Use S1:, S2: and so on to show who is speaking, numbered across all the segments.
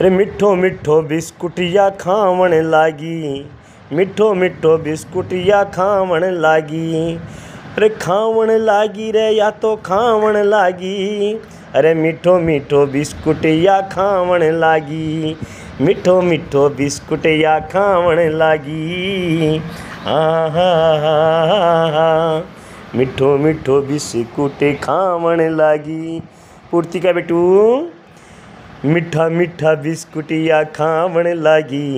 S1: रे मिठो मिठो बिस्कुटिया खावण लागी, मिठो मिठो बिस्कुटिया खावण लागी। अरे खावण लागी रे या तो खावण लागी, अरे मिठो मिठो बिस्कुटिया खावण लागी, मिठो मिठो बिस्कुटिया खावण लागी। आहा मिठो मिठो बिस्कुट खावण लागी। पूर्तिका बेटू मिठा मिठा बिस्कुटिया खावण लागी,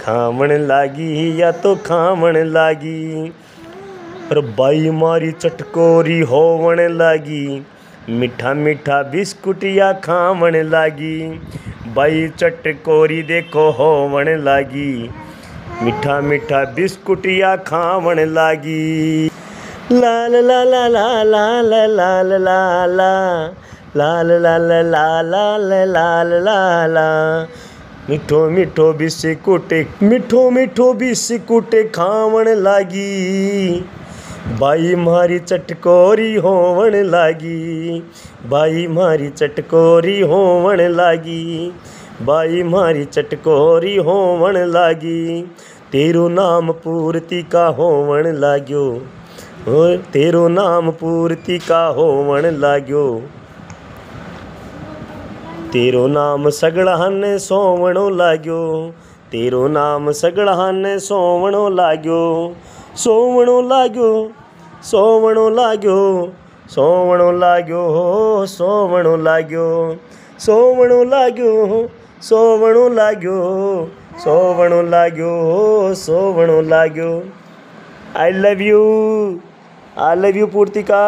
S1: खावण लागी या तो खावण लागी। पर बाई मारी चटकोरी होवण लागी, मिठा मिठा बिस्कुटिया खावण लागी। बाई चटकोरी देखो होवण लागी, मिठा मिठा बिस्कुटिया खावण लागी। लाल ला ला ला ला ला ला ला ला लाल लाल लाल लाल लाला। मिठो मिठो बिस्कुट, मिठो मिठो बिस्कुट खावण लागी। बाई मारी चटकोरी होवण लागी, बाई मारी चटकोरी होवण लागी, बाई मारी चटकोरी होवण लागी। तेरो नाम पूर्तिका होवण लाग्यो, तेरो नाम पूर्तिका होवण लाग्यो। तेरो नाम सगळाने सोवणो लाग्यो, तेरो नाम सगळाने सोवणो लाग्यो। सोवणो लाग्यो, सोवणो लाग्यो, सोवणो लाग्यो, सोवणो लाग्यो, सोवणो लाग्यो, सोवणो लाग्यो, सोवणो लाग्यो, सोवणो लाग्यो। I love you Purtika.